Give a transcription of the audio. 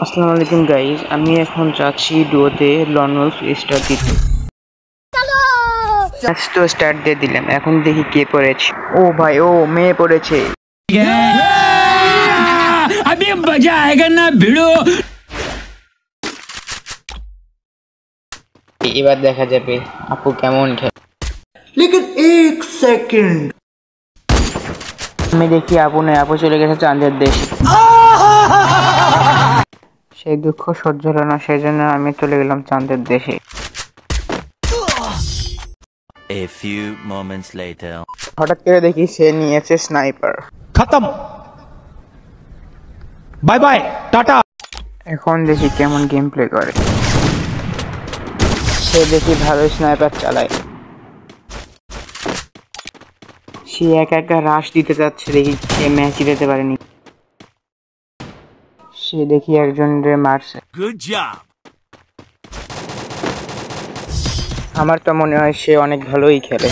আসসালামু আলাইকুম গাইজ, আমি এখন যাচ্ছি ডুয়োতে লন ওলফ স্টার দিতে। ম্যাচ তো স্টার্ট দিয়ে দিলাম, এখন দেখি কে পড়েছে। ও ভাই, ও মেয়ে পড়েছে। अभी मजा आएगा ना भिड़ो। এবার দেখা যাবে আপু কেমন খেলে। लेकिन एक सेकंड আমি দেখি আপু নয়, আপু চলে গেছে চাঁদের দেশে। সেই দুঃখ সহ্য হলো না, সেই জন্য আমি চলে গেলাম চাঁদের দেশে। A few moments later. হঠাৎ করে দেখি সে নিয়েছে স্নাইপার। खत्म बाय बाय टाटा। এখন দেখি কেমন গেম প্লে করে। সে দেখি ভালো স্নাইপার চালায়। সে একা একা রাশ দিতে যাচ্ছে, দেখি সে ম্যাচ জিতে পারেনি। সে দেখি একজনরে মারছে। Good job. আমার তো মনে হয় সে অনেক ভালোই খেলে।